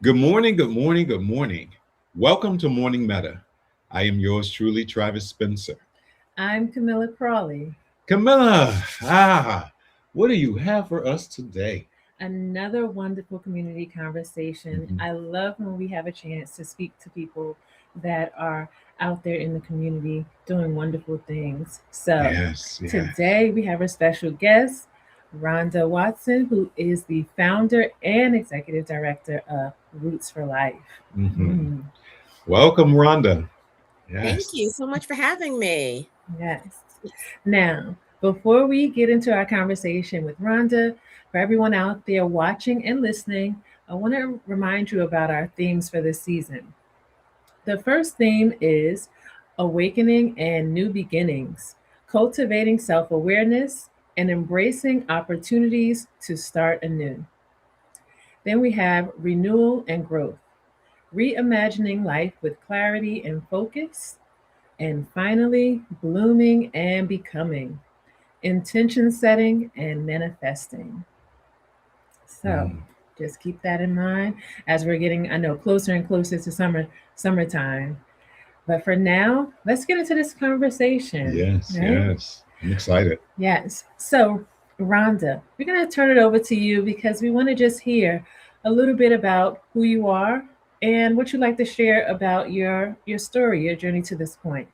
Good morning, good morning, good morning. Welcome to Morning Meta. I am yours truly, Travis Spencer. I'm Camilla Crawley. Camilla, what do you have for us today? Another wonderful community conversation. Mhm. I love when we have a chance to speak to people that are out there in the community doing wonderful things. So, Yes, yes. today we have a special guest, Rhonda Watson, who is the founder and executive director of Roots for Life. Mhm. Mm, Welcome, Rhonda. Thank you Yes. so much for having me. yes. Now, before we get into our conversation with Rhonda, for everyone out there watching and listening, I want to remind you about our themes for this season. The first theme is awakening and new beginnings, cultivating self awareness and embracing opportunities to start anew. Then we have renewal and growth, reimagining life with clarity and focus. And finally, blooming and becoming, intention setting and manifesting. So Mm. just keep that in mind as we're getting, I know, closer and closer to summertime. But for now, let's get into this conversation, Yes, right? yes. I'm excited. Yes. So, Rhonda, we're going to turn it over to you because we want to just hear a little bit about who you are and what you'd like to share about your story, your journey to this point.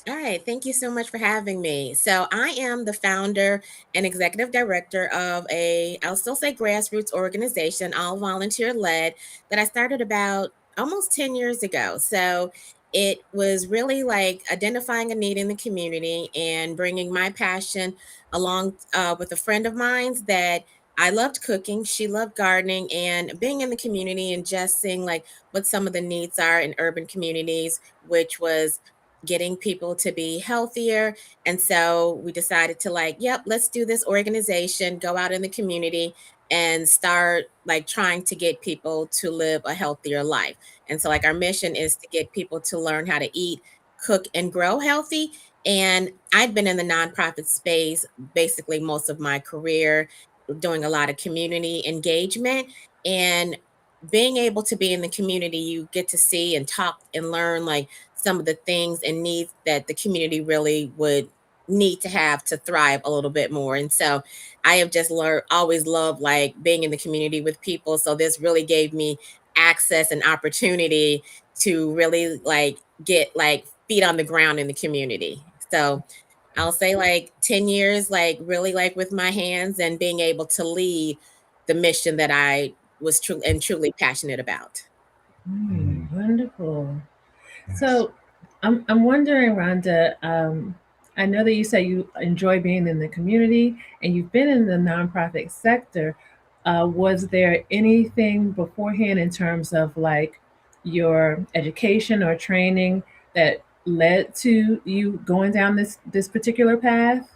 All right, thank you so much for having me. So, I am the founder and executive director of I'll still say grassroots organization, all volunteer led, that I started about almost 10 years ago. So, it was really like identifying a need in the community and bringing my passion along with a friend of mine's that I loved cooking. She loved gardening and being in the community and just seeing like what some of the needs are in urban communities, which was getting people to be healthier. And so we decided to like, yep, let's do this organization, go out in the community and start like trying to get people to live a healthier life. And so like our mission is to get people to learn how to eat, cook and grow healthy. And I've been in the nonprofit space basically most of my career, doing a lot of community engagement and being able to be in the community, you get to see and talk and learn like some of the things and needs that the community really would need to have to thrive a little bit more. And so I have just learned, always loved like being in the community with people. So this really gave me access and opportunity to really like get like feet on the ground in the community. So I'll say like 10 years, like really like with my hands and being able to lead the mission that I was truly passionate about. Mm. Wonderful. Yes. So I'm wondering, Rhonda, I know that you say you enjoy being in the community and you've been in the nonprofit sector. Was there anything beforehand in terms of like your education or training that led to you going down this particular path?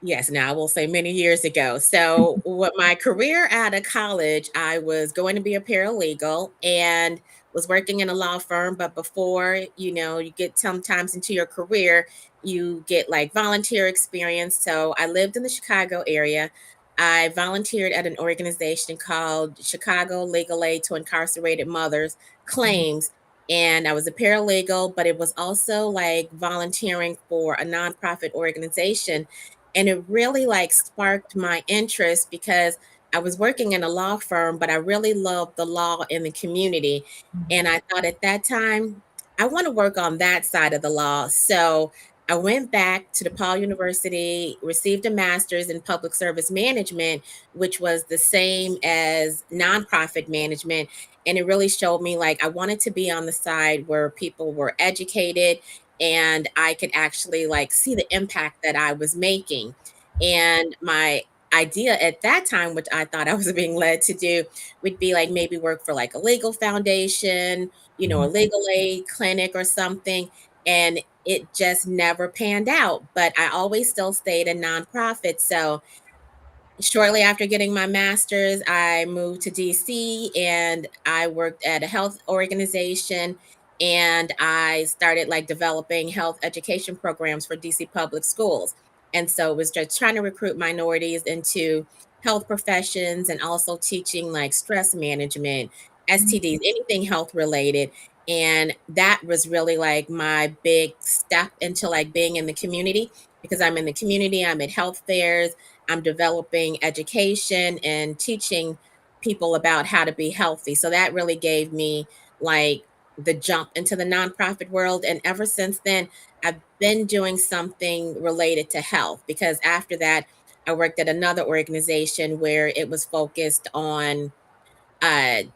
Yes, now I will say many years ago. So, what my career out of college, I was going to be a paralegal and was working in a law firm. But before, you get sometimes into your career, you get like volunteer experience. So, I lived in the Chicago area. I volunteered at an organization called Chicago Legal Aid to Incarcerated Mothers Claims. And I was a paralegal, but it was also like volunteering for a nonprofit organization, and it really like sparked my interest because I was working in a law firm, but I really loved the law in the community. And I thought at that time, I want to work on that side of the law. So I went back to DePaul University, received a master's in public service management, which was the same as nonprofit management. And it really showed me like I wanted to be on the side where people were educated and I could actually like see the impact that I was making. And my idea at that time, which I thought I was being led to do, would be like maybe work for like a legal foundation, a Mhm. legal aid clinic or something. And it just never panned out. But I always still stayed in nonprofit. So shortly after getting my master's, I moved to DC and I worked at a health organization and I started like developing health education programs for DC public schools. And so it was just trying to recruit minorities into health professions and also teaching like stress management, STDs, anything health related. And that was really like my big step into like being in the community, because I'm in the community, I'm at health fairs, I'm developing education and teaching people about how to be healthy. So that really gave me like the jump into the nonprofit world. And ever since then, I've been doing something related to health, because after that, I worked at another organization where it was focused on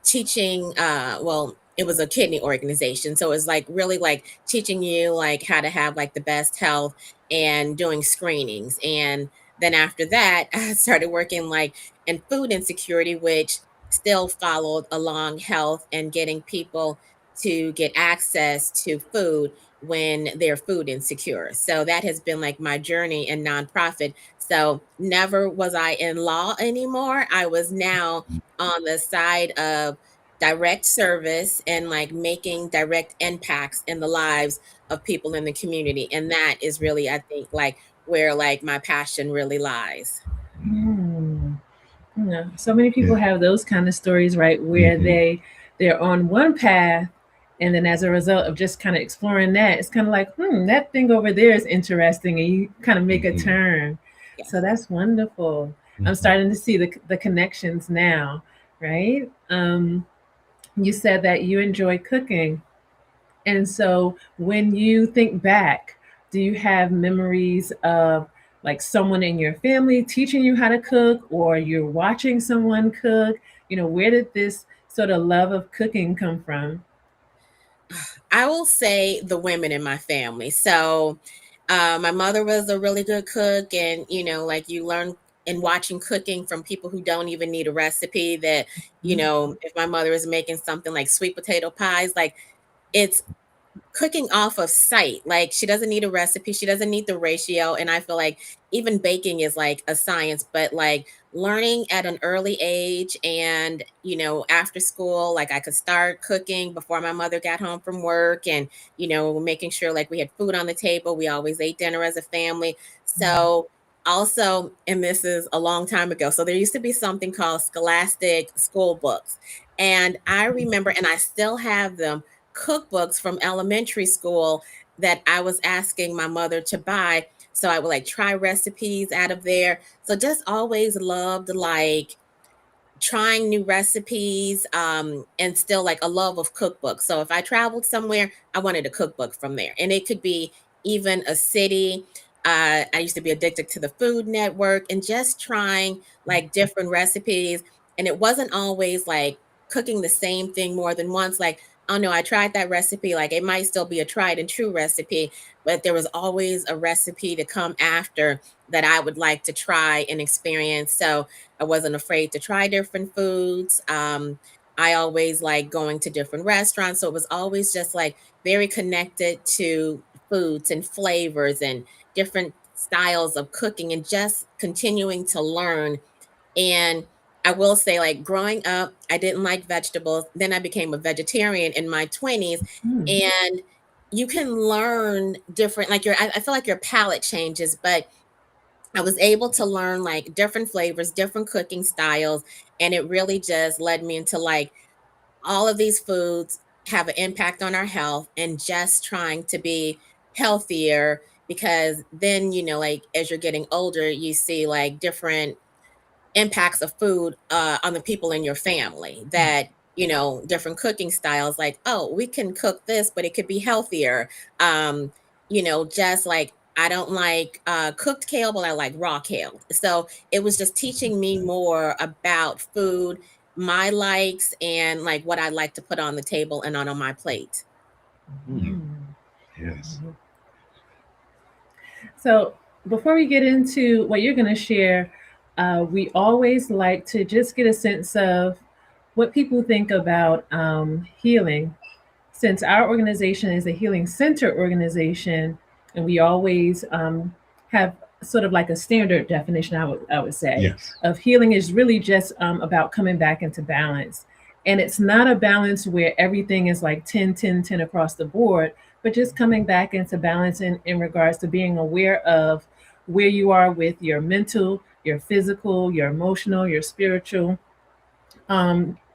teaching, well, it was a kidney organization, so it was like really like teaching you like how to have like the best health and doing screenings. And then after that, I started working like in food insecurity, which still followed along health and getting people to get access to food when they're food insecure. So that has been like my journey in nonprofit. So never was I in law anymore. I was now on the side of direct service and like making direct impacts in the lives of people in the community. And that is really, I think, like where like my passion really lies. Mm. Yeah. So many people Yeah. have those kind of stories, right? Where Hmm. they're on one path, and then as a result of just kind of exploring that, it's kind of like, that thing over there is interesting, and you kind of make a Hmm. turn. So Yes. that's wonderful. I'm Hmm. starting to see the connections now, right? You said that you enjoy cooking. And so when you think back, do you have memories of like someone in your family teaching you how to cook, or you're watching someone cook? Where did this sort of love of cooking come from? I will say the women in my family. So, my mother was a really good cook, and like you learn in watching cooking from people who don't even need a recipe. That if my mother is making something like sweet potato pies, like it's cooking off of sight. Like she doesn't need a recipe, she doesn't need the ratio. And I feel like even baking is like a science, but like learning at an early age and after school, like I could start cooking before my mother got home from work, and making sure like we had food on the table. We always ate dinner as a family. So also, and this is a long time ago, so there used to be something called scholastic school books. And I remember, and I still have them, cookbooks from elementary school that I was asking my mother to buy. So I would like try recipes out of there. So just always loved like trying new recipes, and still like a love of cookbooks. So if I traveled somewhere, I wanted a cookbook from there. And it could be even a city. I used to be addicted to the Food Network and just trying like different recipes. And it wasn't always like cooking the same thing more than once. Like, oh no, I tried that recipe. Like it might still be a tried and true recipe, but there was always a recipe to come after that I would like to try and experience. So I wasn't afraid to try different foods. I always like going to different restaurants. So it was always just like very connected to foods and flavors and different styles of cooking and just continuing to learn. And I will say, like growing up, I didn't like vegetables. Then I became a vegetarian in my 20s. Hmm. And you can learn different, like I feel like your palate changes, but I was able to learn like different flavors, different cooking styles, and it really just led me into like all of these foods have an impact on our health and just trying to be healthier, because then like as you're getting older, you see like different impacts of food on the people in your family, that different cooking styles, like, oh, we can cook this but it could be healthier. um just like I don't like cooked kale, but I like raw kale. So it was just teaching me more about food, my likes, and like what I like to put on the table and on my plate. Mm. Yes. So before we get into what you're going to share, we always like to just get a sense of what people think about healing. Since our organization is a healing center organization, and we always have sort of like a standard definition, I would say, Yes. of healing is really just about coming back into balance. And it's not a balance where everything is like 10, 10, 10 across the board, but just coming back into balance in regards to being aware of where you are with your mental, your physical, your emotional, your spiritual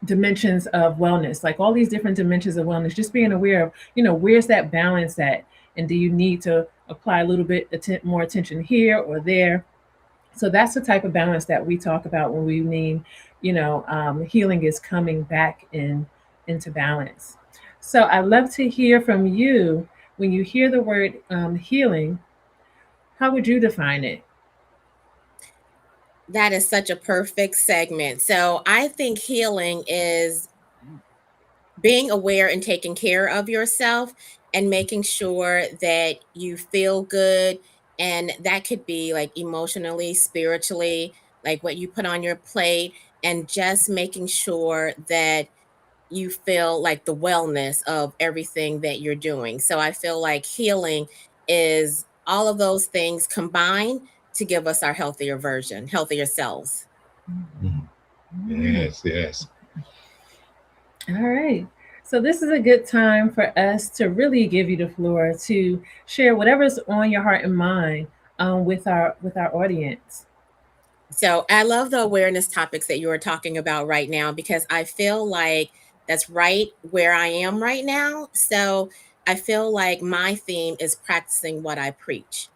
dimensions of wellness, like all these different dimensions of wellness, just being aware of, where's that balance at? And do you need to apply a little bit more attention here or there? So that's the type of balance that we talk about when we mean, healing is coming back into balance. So I love to hear from you. When you hear the word healing, how would you define it? That is such a perfect segment. So I think healing is being aware and taking care of yourself and making sure that you feel good. And that could be like emotionally, spiritually, like what you put on your plate, and just making sure that you feel like the wellness of everything that you're doing. So I feel like healing is all of those things combined to give us our healthier version, healthier selves. Mhm. Mm. Yes, yes. All right. So this is a good time for us to really give you the floor to share whatever's on your heart and mind with our audience. So I love the awareness topics that you are talking about right now, because I feel like that's right where I am right now. So I feel like my theme is practicing what I preach.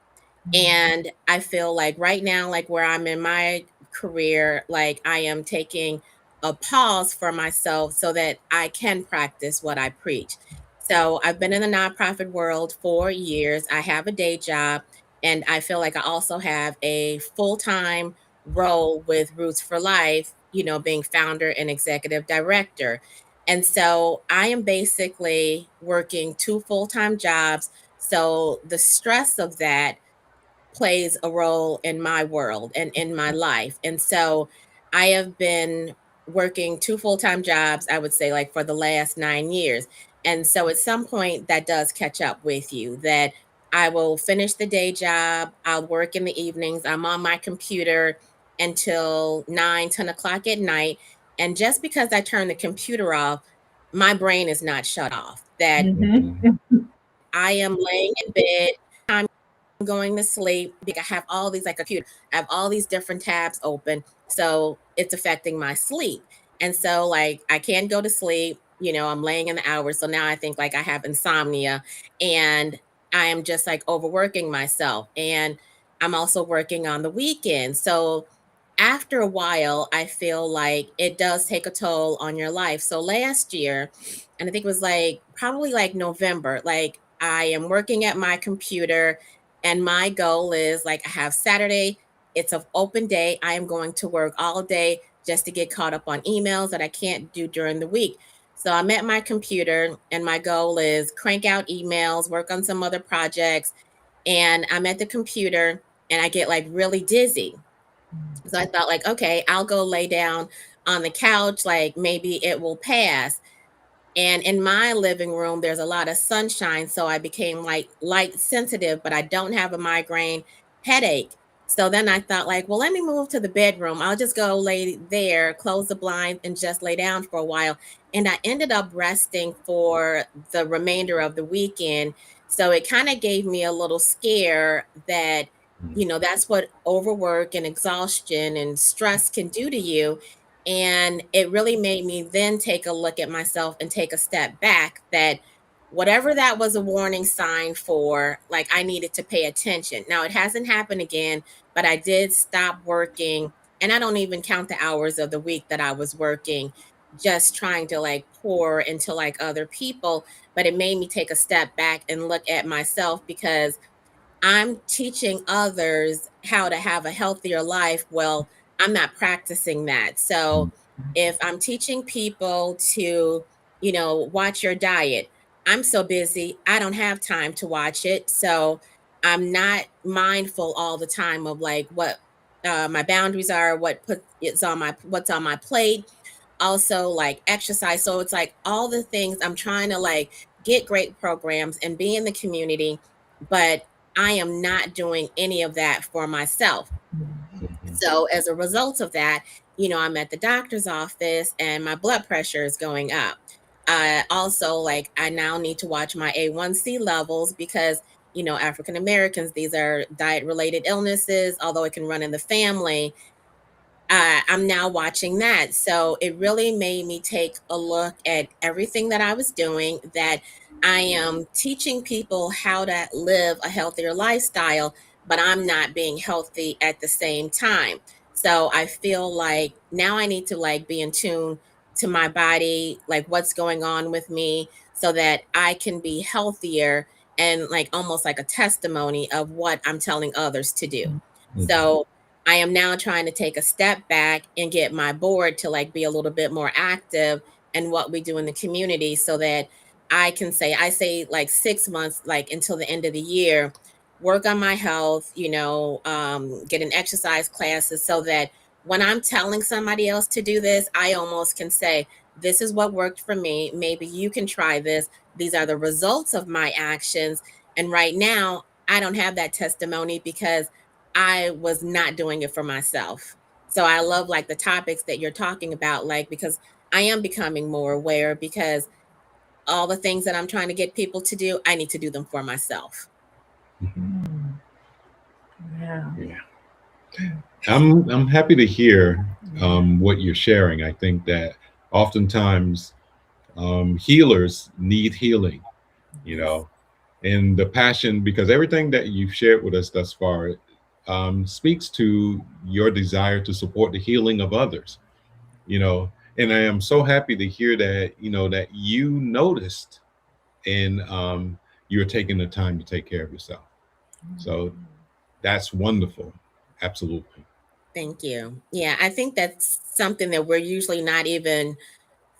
And I feel like right now, like where I'm in my career, like I am taking a pause for myself so that I can practice what I preach. So I've been in the nonprofit world for years. I have a day job, and I feel like I also have a full time role with Roots for Life, being founder and executive director. And so I am basically working two full time jobs. So the stress of that plays a role in my world and in my life. And so I have been working two full-time jobs, I would say, like for the last 9 years. And so at some point that does catch up with you, that I will finish the day job, I'll work in the evenings, I'm on my computer until 9, 10 o'clock at night. And just because I turn the computer off, my brain is not shut off. That Mm-hmm. I am laying in bed, I'm going to sleep, because I have all these, like a computer, I have all these different tabs open. So it's affecting my sleep. And so like I can't go to sleep, I'm laying in the hours. So now I think like I have insomnia, and I am just like overworking myself. And I'm also working on the weekend. So after a while, I feel like it does take a toll on your life. So last year, and I think it was like probably like November, like I am working at my computer, and my goal is like I have Saturday, it's an open day. I am going to work all day just to get caught up on emails that I can't do during the week. So I'm at my computer, and my goal is crank out emails, work on some other projects. And I'm at the computer, and I get like really dizzy. So I thought like, okay, I'll go lay down on the couch, like maybe it will pass. And in my living room, there's a lot of sunshine. So I became like light sensitive, but I don't have a migraine headache. So then I thought, like, well, let me move to the bedroom. I'll just go lay there, close the blind, and just lay down for a while. And I ended up resting for the remainder of the weekend. So it kind of gave me a little scare that, that's what overwork and exhaustion and stress can do to you. And it really made me then take a look at myself and take a step back, that whatever that was a warning sign for, like I needed to pay attention. Now it hasn't happened again, but I did stop working. And I don't even count the hours of the week that I was working, just trying to like pour into like other people. But it made me take a step back and look at myself, because I'm teaching others how to have a healthier life. Well, I'm not practicing that. So if I'm teaching people to, watch your diet, I'm so busy, I don't have time to watch it. So I'm not mindful all the time of like what my boundaries are, what's on my plate. Also like exercise. So it's like all the things I'm trying to like get great programs and be in the community, but I am not doing any of that for myself. So as a result of that, I'm at the doctor's office and my blood pressure is going up. Also, like I now need to watch my A1C levels, because African Americans, these are diet related illnesses, although it can run in the family. I'm now watching that. So it really made me take a look at everything that I was doing, that I am teaching people how to live a healthier lifestyle, but I'm not being healthy at the same time. So I feel like now I need to like be in tune to my body, like what's going on with me, so that I can be healthier, and like almost like a testimony of what I'm telling others to do. Mhm. So I am now trying to take a step back and get my board to like be a little bit more active in what we do in the community, so that I say like 6 months, like until the end of the year, work on my health, get in exercise classes, so that when I'm telling somebody else to do this, I almost can say, this is what worked for me. Maybe you can try this. These are the results of my actions. And right now, I don't have that testimony because I was not doing it for myself. So I love like the topics that you're talking about, like, because I am becoming more aware, because all the things that I'm trying to get people to do, I need to do them for myself. Mhm. Mm, yeah. Yeah. I'm happy to hear Yeah. what you're sharing. I think that oftentimes healers need healing, you Yes. know, and the passion, because everything that you've shared with us thus far speaks to your desire to support the healing of others, you know. And I am so happy to hear that, that you noticed and you're taking the time to take care of yourself. So that's wonderful. Absolutely. Thank you. Yeah, I think that's something that we're usually not even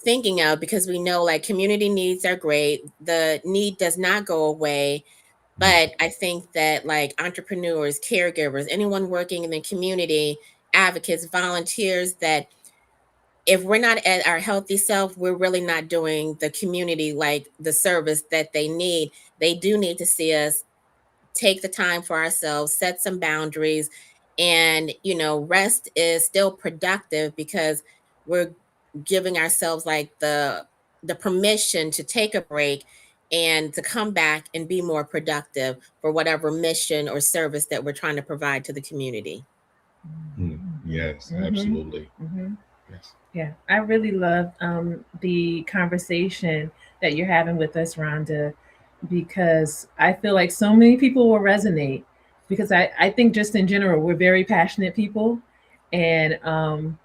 thinking of, because we know like community needs are great. The need does not go away. But I think that like entrepreneurs, caregivers, anyone working in the community, advocates, volunteers, that if we're not at our healthy self, we're really not doing the community like the service that they need. They do need to see us take the time for ourselves, set some boundaries, and rest is still productive, because we're giving ourselves like the permission to take a break and to come back and be more productive for whatever mission or service that we're trying to provide to the community. Mm, yes, Mm-hmm. absolutely. Mm-hmm. Yes. Yeah, I really love the conversation that you're having with us, Rhonda, because I feel like so many people will resonate. Because I think just in general, we're very passionate people, and I'm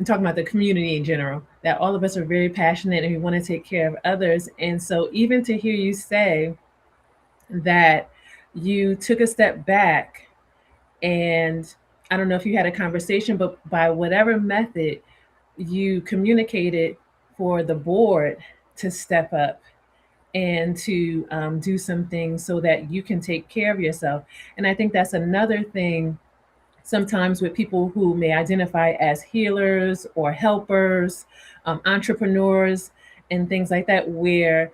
talking about the community in general, that all of us are very passionate and we want to take care of others. And so, even to hear you say that you took a step back, and I don't know if you had a conversation, but by whatever method, you communicated for the board to step up and to do some things so that you can take care of yourself. And I think that's another thing sometimes with people who may identify as healers or helpers, entrepreneurs, and things like that, where,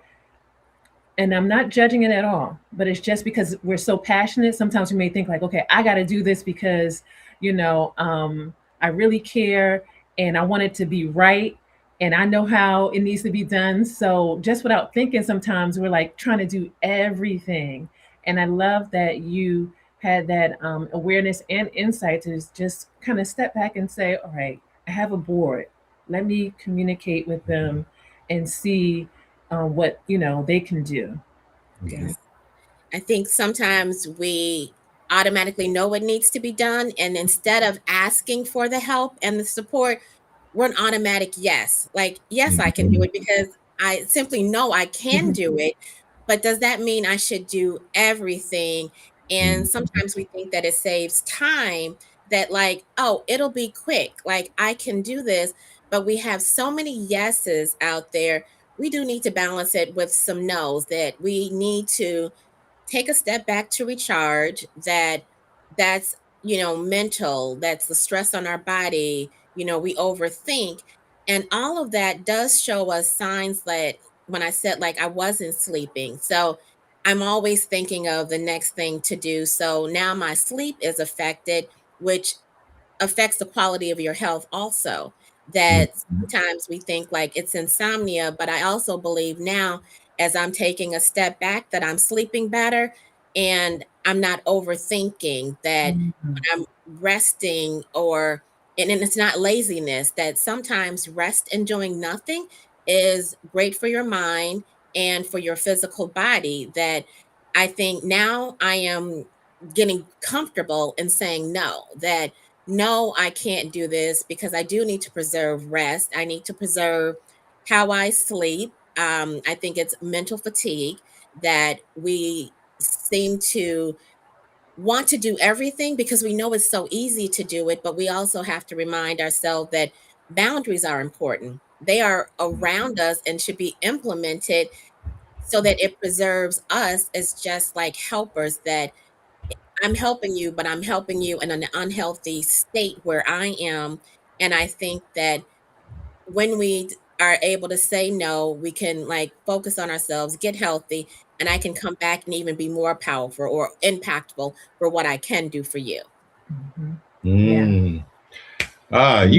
and I'm not judging it at all, but it's just because we're so passionate. Sometimes we may think like, okay, I got to do this because, you know, I really care and I want it to be right and I know how it needs to be done. So just without thinking, sometimes we're like trying to do everything. And I love that you had that awareness and insight to just kind of step back and say, all right, I have a board. Let me communicate with them and see what they can do. Yeah. Mhm. Yes. I think sometimes we automatically know what needs to be done. And instead of asking for the help and the support, we're an automatic yes. Like, yes, I can do Mhm. it because I simply know I can Mhm. do it. But does that mean I should do everything? And Mhm. sometimes we think that it saves time, that, like, oh, it'll be quick. Like, I can do this. But we have so many yeses out there. We do need to balance it with some no's, that we need to take a step back to recharge, that's mental, that's the stress on our body, we overthink, and all of that does show us signs that, when I said like I wasn't sleeping, so I'm always thinking of the next thing to do, so now my sleep is affected, which affects the quality of your health also. That Mhm. sometimes we think like it's insomnia, but I also believe now, as I'm taking a step back, that I'm sleeping better and I'm not overthinking, that Mhm. I'm resting, and it's not laziness, that sometimes rest and doing nothing is great for your mind and for your physical body. That I think now I am getting comfortable in saying no, that no, I can't do this, because I do need to preserve rest. I need to preserve how I sleep. I think it's mental fatigue that we seem to want to do everything because we know it's so easy to do it, but we also have to remind ourselves that boundaries are important. They are around us and should be implemented so that it preserves us as just like helpers. That I'm helping you, but I'm helping you in an unhealthy state where I am. And I think that when we are able to say no, we can like focus on ourselves, get healthy, and I can come back and even be more powerful or impactful for what I can do for you. Mhm. Yeah. Mm. Ah, Mhm.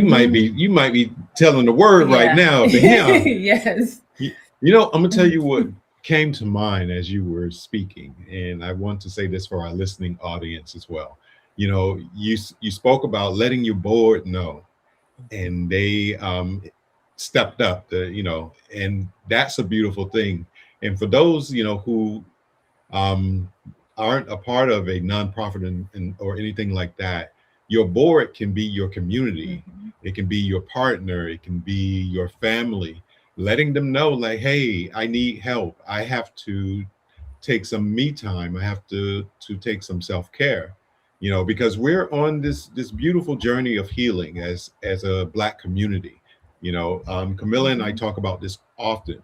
you might be telling the word right Yeah. now to him. Yes. I'm gonna tell you what came to mind as you were speaking, and I want to say this for our listening audience as well. You spoke about letting your board know, Mhm. and they stepped up. And that's a beautiful thing. And for those who um, aren't a part of a nonprofit or anything like that, your board can be your community. Mhm. It can be your partner. It can be your family. Letting them know, like, hey, I need help. I have to take some me time. I have to take some self care. Because we're on this beautiful journey of healing as a Black community. Camilla and I Mhm. talk about this often,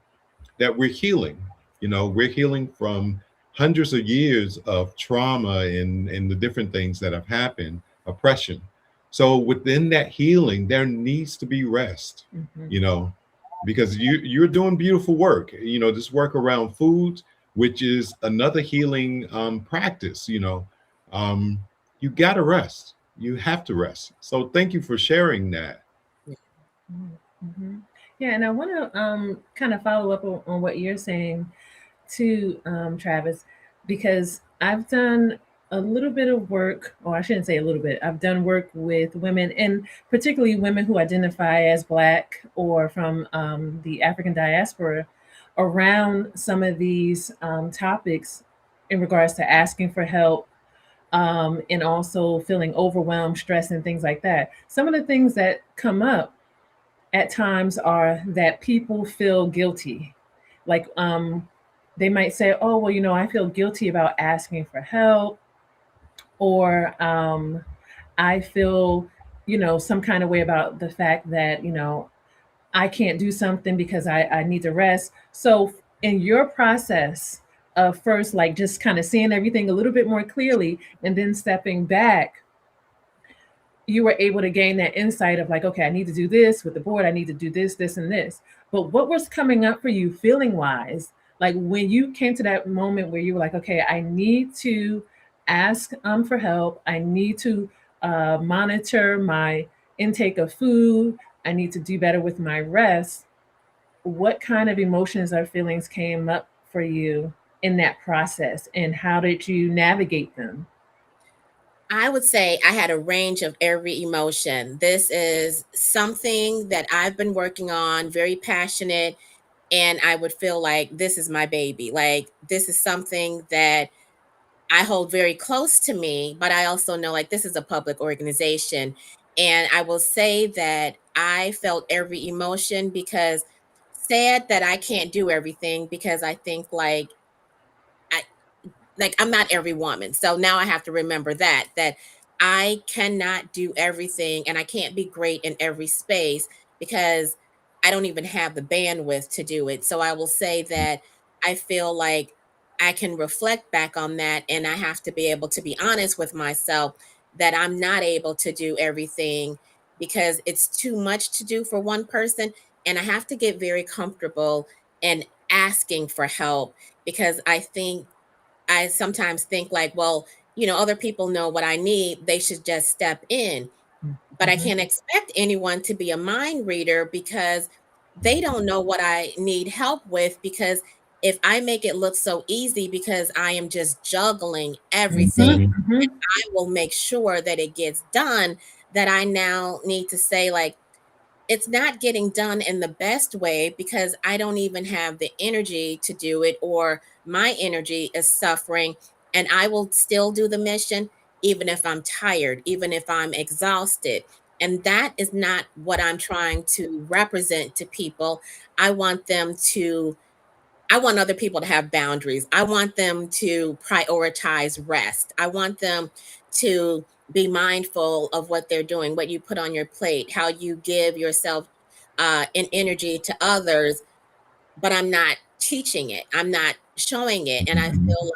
that we're healing. We're healing from hundreds of years of trauma and the different things that have happened, oppression. So within that healing, there needs to be rest, Mhm. you know, because you're doing beautiful work. This work around food, which is another healing practice. Um, you gotta rest. You have to rest. So thank you for sharing that. Yeah. Mhm. Yeah, and I want to kind of follow up on what you're saying too, Travis, because I've done a little bit of work, or I shouldn't say a little bit, I've done work with women, and particularly women who identify as Black or from the African diaspora, around some of these topics in regards to asking for help, and also feeling overwhelmed, stress, and things like that. Some of the things that come up at times are that people feel guilty. Like they might say, "Oh, well, I feel guilty about asking for help," or I feel, some kind of way about the fact that, I can't do something because I need to rest. So, in your process of first, like just kind of seeing everything a little bit more clearly and then stepping back, you were able to gain that insight of like, okay, I need to do this with the board. I need to do this, this, and this. But what was coming up for you feeling wise? Like when you came to that moment where you were like, okay, I need to ask for help. I need to monitor my intake of food. I need to do better with my rest. What kind of emotions or feelings came up for you in that process, and how did you navigate them? I would say I had a range of every emotion. This is something that I've been working on, very passionate, and I would feel like this is my baby. Like this is something that I hold very close to me, but I also know like this is a public organization. And I will say that I felt every emotion, because sad that I can't do everything, because I think I like I'm not every woman. So now I have to remember that I cannot do everything and I can't be great in every space, because I don't even have the bandwidth to do it. So I will say that I feel like I can reflect back on that, and I have to be able to be honest with myself that I'm not able to do everything, because it's too much to do for one person, and I have to get very comfortable in asking for help, because I sometimes think like, well, other people know what I need. They should just step in. But I Mhm. can't expect anyone to be a mind reader, because they don't know what I need help with, because if I make it look so easy because I am just juggling everything, Mhm, Mhm. mhm, I will make sure that it gets done, that I now need to say, like, it's not getting done in the best way because I don't even have the energy to do it, or my energy is suffering. And I will still do the mission, even if I'm tired, even if I'm exhausted. And that is not what I'm trying to represent to people. I want them to I want other people to have boundaries. I want them to prioritize rest. I want them to be mindful of what they're doing, what you put on your plate, how you give yourself and energy to others. But I'm not teaching it, I'm not showing it. And I Mhm. feel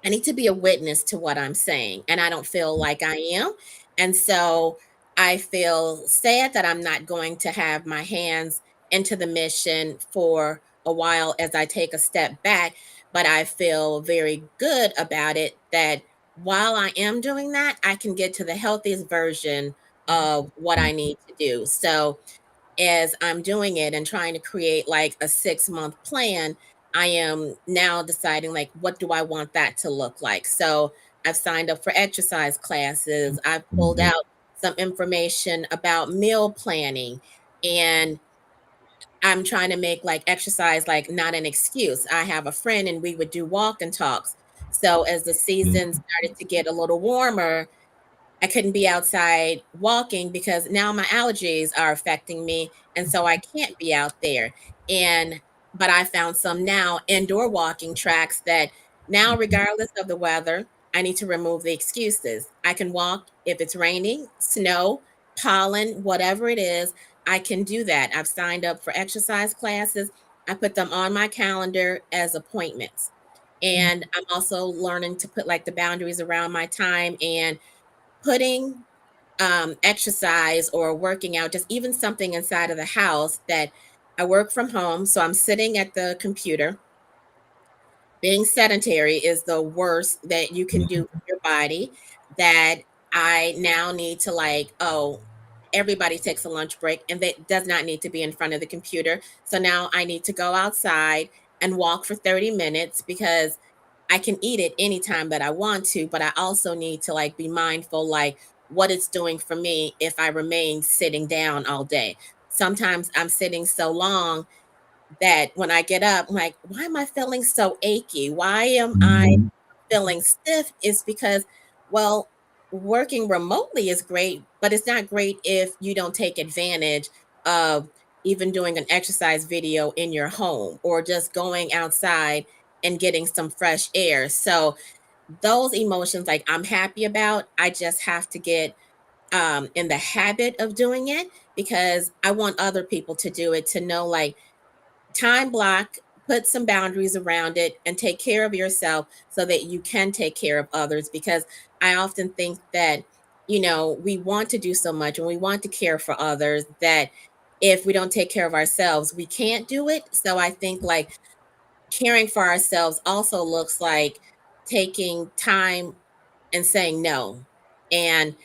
I need to be a witness to what I'm saying, and I don't feel like I am. And so I feel sad that I'm not going to have my hands into the mission for a while as I take a step back. But I feel very good about it, that while I am doing that, I can get to the healthiest version of what I need to do. So as I'm doing it and trying to create like a 6-month plan, I am now deciding, like, what do I want that to look like? So I've signed up for exercise classes. I've pulled Mhm. out some information about meal planning, and I'm trying to make like exercise like not an excuse. I have a friend and we would do walk and talks. So as the season Mhm. started to get a little warmer, I couldn't be outside walking because now my allergies are affecting me, and so I can't be out there. And but I found some now indoor walking tracks that now, regardless of the weather, I need to remove the excuses. I can walk if it's raining, snow, pollen, whatever it is, I can do that. I've signed up for exercise classes. I put them on my calendar as appointments. And I'm also learning to put like the boundaries around my time, and putting exercise or working out, just even something inside of the house. That I work from home, so I'm sitting at the computer. Being sedentary is the worst that you can do for your body. That I now need to, like, oh, everybody takes a lunch break and that does not need to be in front of the computer. So now I need to go outside and walk for 30 minutes, because I can eat it anytime that I want to, but I also need to like be mindful, like what it's doing for me if I remain sitting down all day. Sometimes I'm sitting so long that when I get up, I'm like, why am I feeling so achy? Why am I Mhm. feeling stiff? Is because, well, working remotely is great, but it's not great if you don't take advantage of even doing an exercise video in your home, or just going outside and getting some fresh air. So those emotions, like, I'm happy about, I just have to get in the habit of doing it, because I want other people to do it, to know, like, time block, put some boundaries around it, and take care of yourself so that you can take care of others. Because I often think that, we want to do so much and we want to care for others, that if we don't take care of ourselves, we can't do it. So I think like caring for ourselves also looks like taking time and saying no. And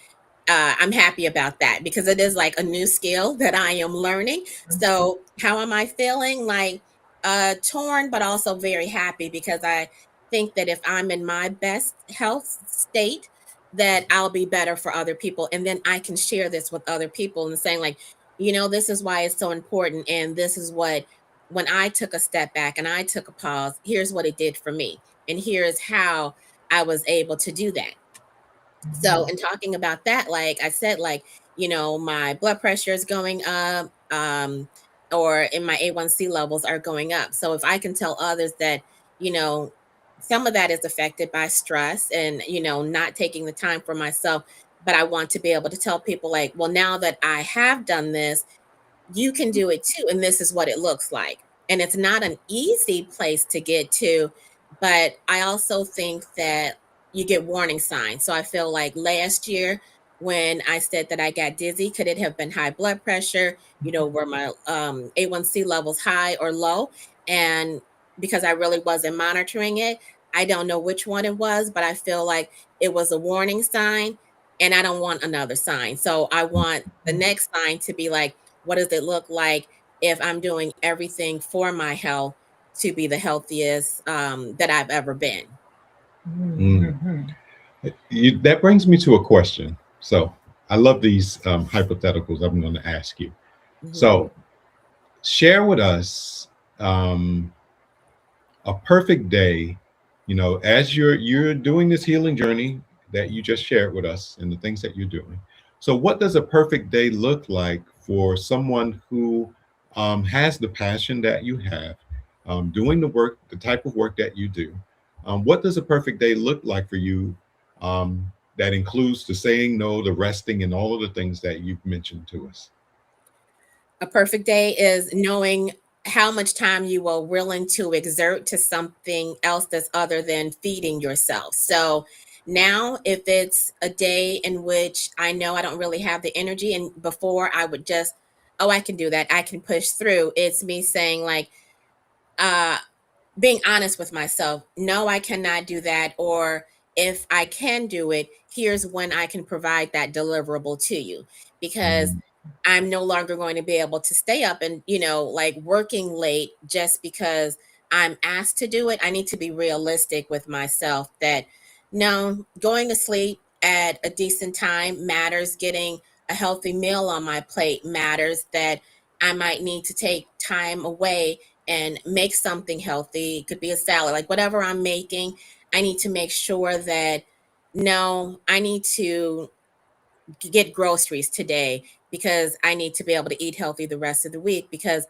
I'm happy about that, because it is like a new skill that I am learning. So, how am I feeling? Like, torn, but also very happy, because I think that if I'm in my best health state, that I'll be better for other people. And then I can share this with other people and saying, like, this is why it's so important. And this is what, when I took a step back and I took a pause, here's what it did for me. And here's how I was able to do that. So, in talking about that, like I said, like, my blood pressure is going up, or in my A1C levels are going up. So, if I can tell others that, you know, some of that is affected by stress and, not taking the time for myself, but I want to be able to tell people, like, well, now that I have done this, you can do it too. And this is what it looks like. And it's not an easy place to get to, but I also think that you get warning signs. So I feel like last year, when I said that I got dizzy, could it have been high blood pressure? Were my A1C levels high or low? And because I really wasn't monitoring it, I don't know which one it was, but I feel like it was a warning sign, and I don't want another sign. So I want the next sign to be like, what does it look like if I'm doing everything for my health? to be the healthiest that I've ever been. Mm. Mm-hmm. That brings me to a question. So I love these hypotheticals I'm going to ask you. Hmm. So share with us um, a perfect day, as you're doing this healing journey that you just shared with us and the things that you're doing. So what does a perfect day look like for someone who has the passion that you have, doing the work, the type of work that you do? What does a perfect day look like for you, that includes the saying no, the resting, and all of the things that you've mentioned to us? A perfect day is knowing how much time you are willing to exert to something else that's other than feeding yourself. So now, if it's a day in which I know I don't really have the energy, and before I would just, oh, I can do that, I can push through, it's me saying, like, uh, being honest with myself. No, I cannot do that. Or if I can do it, here's when I can provide that deliverable to you. Because Mm, I'm no longer going to be able to stay up and, like working late just because I'm asked to do it. I need to be realistic with myself that no, going to sleep at a decent time matters. Getting a healthy meal on my plate matters. That I might need to take time away and make something healthy. It could be a salad, like whatever I'm making. I need to make sure that no, I need to get groceries today because I need to be able to eat healthy the rest of the week. Because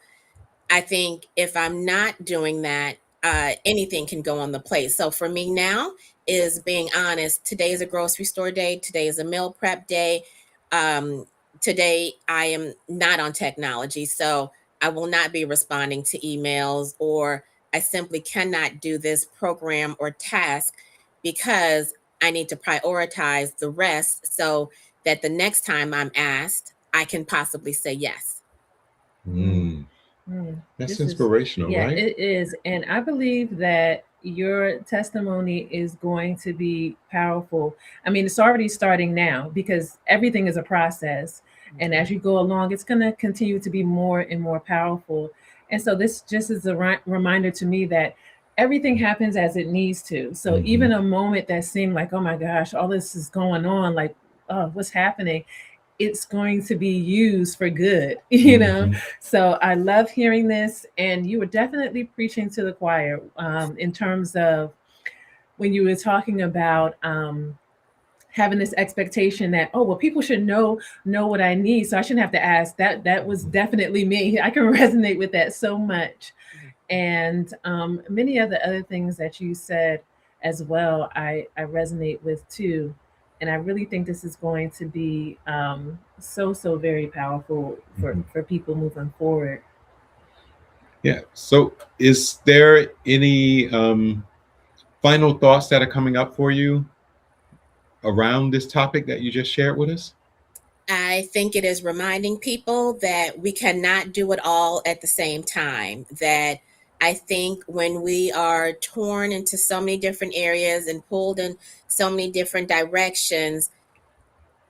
I think if I'm not doing that, anything can go on the plate. So for me now is being honest. Today is a grocery store day. Today is a meal prep day. Um, Today I am not on technology, so I will not be responding to emails, or I simply cannot do this program or task because I need to prioritize the rest so that the next time I'm asked, I can possibly say yes. Mm, mm. mm. That's This is, inspirational, yeah, right? it is. And I believe that your testimony is going to be powerful. I mean, it's already starting now because everything is a process. And Okay. as you go along, it's going to continue to be more and more powerful. And so, this just is a reminder to me that everything happens as it needs to. So, Hmm. even a moment that seemed like, oh my gosh, all this is going on, like, oh, what's happening? It's going to be used for good, you know? Hmm. So I love hearing this. And you were definitely preaching to the choir, in terms of when you were talking about having this expectation that, oh, well, people should know what I need, so I shouldn't have to ask. That was definitely me. I can resonate with that so much. And many of the other things that you said as well, I resonate with too. And I really think this is going to be so very powerful Hmm. for people moving forward. Yeah. So, is there any final thoughts that are coming up for you around this topic that you just shared with us? I think it is reminding people that we cannot do it all at the same time. That I think when we are torn into so many different areas and pulled in so many different directions,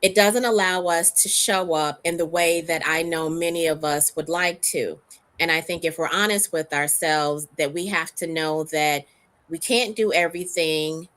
it doesn't allow us to show up in the way that I know many of us would like to. And I think if we're honest with ourselves, that we have to know that we can't do everything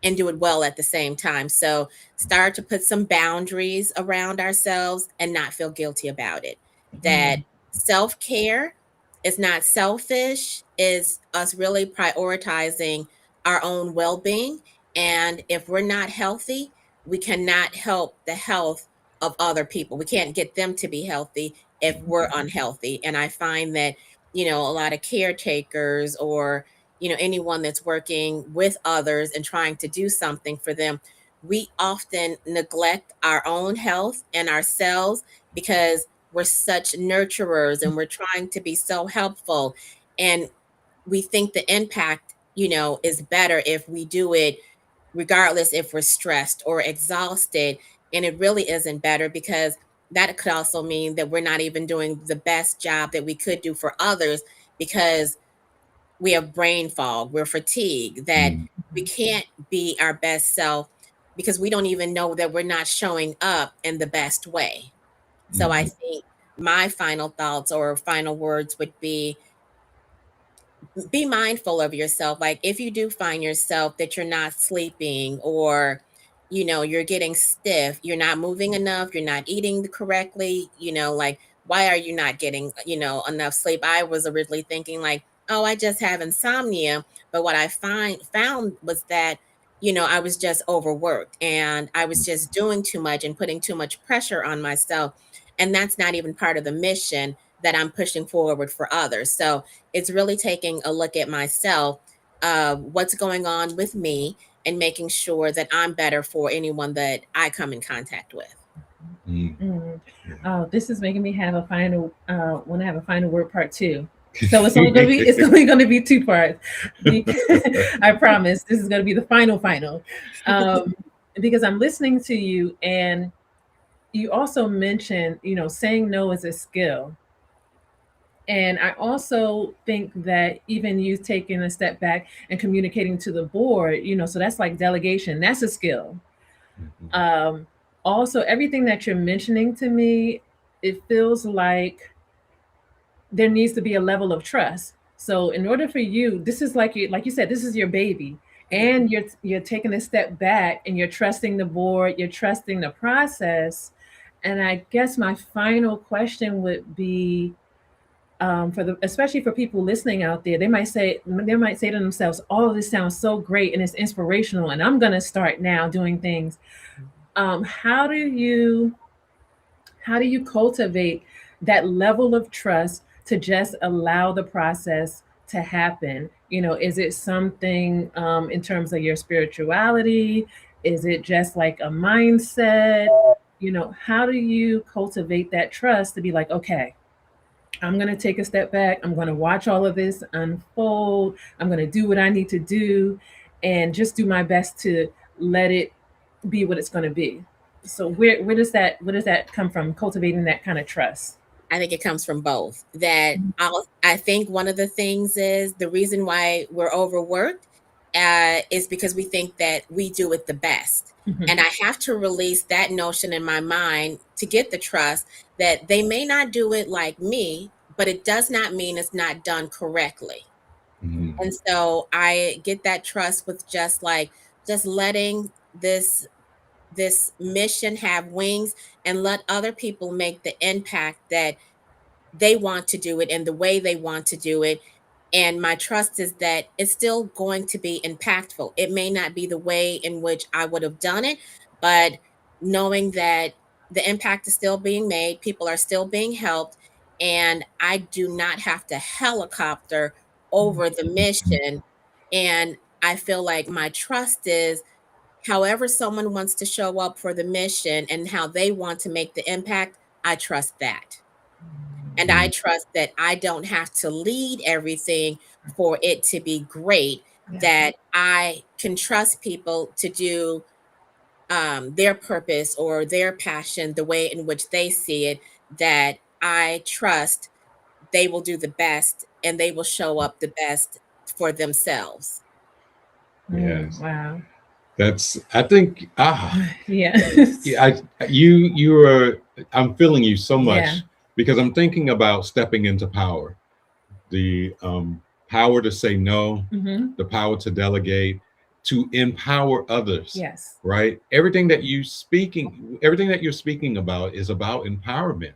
and do it well at the same time. So start to put some boundaries around ourselves and not feel guilty about it. That Mm, self care is not selfish, is us really prioritizing our own well being. And if we're not healthy, we cannot help the health of other people. We can't get them to be healthy if we're unhealthy. And I find that, a lot of caretakers, or anyone that's working with others and trying to do something for them, we often neglect our own health and ourselves because we're such nurturers and we're trying to be so helpful, and we think the impact is better if we do it regardless if we're stressed or exhausted. And it really isn't better, because that could also mean that we're not even doing the best job that we could do for others, because we have brain fog, we're fatigued, that Mm. we can't be our best self because we don't even know that we're not showing up in the best way. So I Hmm. think my final thoughts or final words would be be mindful of yourself. Like if you do find yourself that you're not sleeping, or you're getting stiff, you're not moving enough, you're not eating correctly, like why are you not getting enough sleep? I was originally thinking like, oh, I just have insomnia. But what I found was that I was just overworked, and I was just doing too much and putting too much pressure on myself, and that's not even part of the mission that I'm pushing forward for others. So it's really taking a look at myself, what's going on with me, and making sure that I'm better for anyone that I come in contact with. Mm. Mm. Oh, this is making me have a final want to have a final word part two. So it's only going to be two parts. I promise this is going to be the final. Um, because I'm listening to you, and you also mentioned, saying no is a skill. And I also think that even you taking a step back and communicating to the board, so that's like delegation, that's a skill. Mhm. Um, Also, everything that you're mentioning to me, it feels like there needs to be a level of trust. So in order for you, this is like you said, this is your baby, and you're taking a step back and you're trusting the board, you're trusting the process. And I guess my final question would be, for the especially for people listening out there, they might say to themselves, "Oh, this sounds so great and it's inspirational, and I'm gonna start now doing things." Um, how do you how do you cultivate that level of trust to just allow the process to happen? Is it something in terms of your spirituality? Is it just like a mindset? How do you cultivate that trust to be like, okay, I'm going to take a step back. I'm going to watch all of this unfold. I'm going to do what I need to do and just do my best to let it be what it's going to be. So where does that come from, cultivating that kind of trust? I think it comes from both. I think one of the things is the reason why we're overworked is because we think that we do it the best. Mhm. And I have to release that notion in my mind to get the trust that they may not do it like me, but it does not mean it's not done correctly. Mhm. And so I get that trust with just letting this mission have wings, and let other people make the impact that they want to do it and the way they want to do it. And my trust is that it's still going to be impactful. It may not be the way in which I would have done it, but knowing that the impact is still being made, people are still being helped, and I do not have to helicopter over the mission. And I feel like my trust is however someone wants to show up for the mission and how they want to make the impact, I trust that. And I Mhm. trust that I don't have to lead everything for it to be great, Yeah. that I can trust people to do their purpose or their passion the way in which they see it, that I trust they will do the best and they will show up the best for themselves. Yes. Wow. That's, I think, Yeah. yeah, you are, I'm feeling you so Yeah. much because I'm thinking about stepping into power, the power to say no, Hmm. the power to delegate, to empower others, Yes. right? Everything that you're speaking about is about empowerment,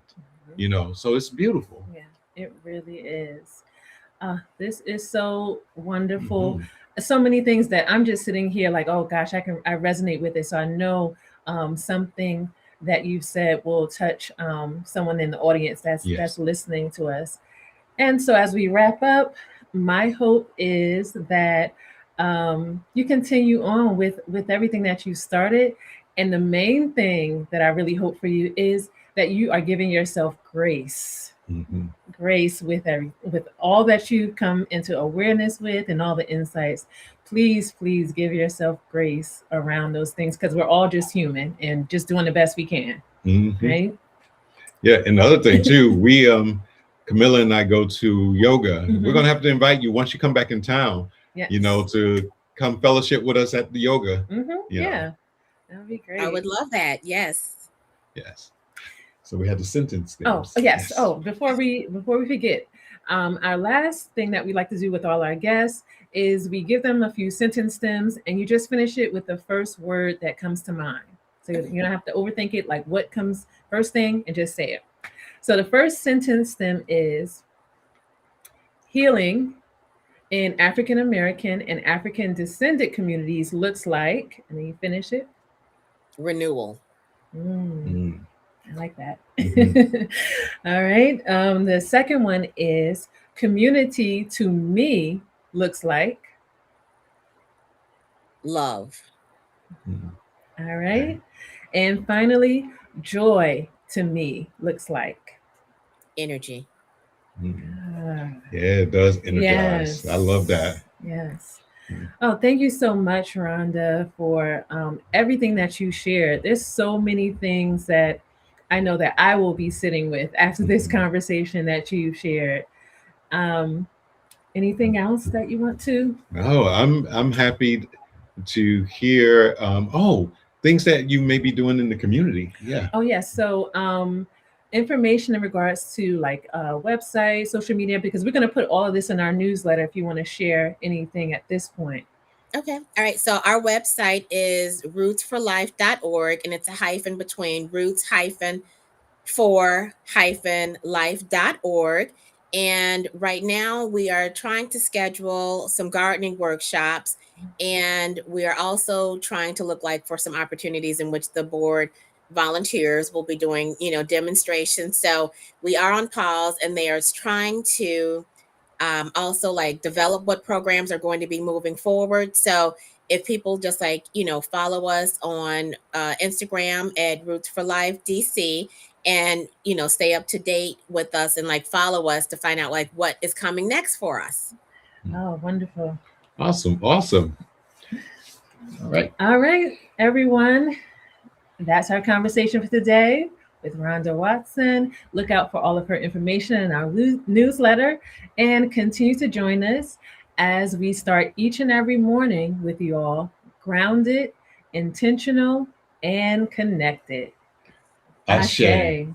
Mhm. so it's beautiful. Yeah, it really is. This is so wonderful. Hmm. So many things that I'm just sitting here like, oh gosh, I resonate with it. So I know something that you said will touch someone in the audience that's Yes. listening to us. And so as we wrap up, my hope is that you continue on with everything that you started. And the main thing that I really hope for you is that you are giving yourself grace, Hmm. with all that you come into awareness with and all the insights. Please give yourself grace around those things, because we're all just human and just doing the best we can, Hmm. right? Yeah, and the other thing too, we Camilla and I go to yoga. We're Hmm. gonna have to invite you once you come back in town, Yes. to come fellowship with us at the yoga. You know, Yeah, that would be I great. would love that. Yes. yes. So we had the sentence there. Oh, yes. Yes. Oh, before we forget, Our last thing that we like to do with all our guests is we give them a few sentence stems, and you just finish it with the first word that comes to mind. So you don't have to overthink it, like what comes first thing, and just say it. So the first sentence stem is healing in African American and African descendant communities looks like, and then you finish it. Renewal. I like that. All right. The second one is community to me looks like. Love. All right. And finally, joy to me looks like. Energy. Yeah, it does energize. Yes. I love that. Yes. Oh, thank you so much, Rhonda, for everything that you shared. There's so many things that I know that I will be sitting with after this conversation that you've shared. Anything else that you want to? No, I'm happy to hear things that you may be doing in the community. Yeah. Oh, yes. So information in regards to like website, social media, because we're going to put all of this in our newsletter if you want to share anything at this point. Okay. All right. So our website is rootsforlife.org, and it's a hyphen between roots-for-life.org. And right now we are trying to schedule some gardening workshops, and we are also trying to look like for some opportunities in which the board volunteers will be doing, demonstrations. So we are on pause, and they are trying to also like develop what programs are going to be moving forward. So if people just like, follow us on Instagram at Roots for Life DC, and, stay up to date with us and like follow us to find out like what is coming next for us. Oh, wonderful. Awesome. Awesome. All right. All right, everyone. That's our conversation for today with Rhonda Watson. Look out for all of her information in our newsletter, and continue to join us as we start each and every morning with you all grounded, intentional, and connected. Ashe. Ashe.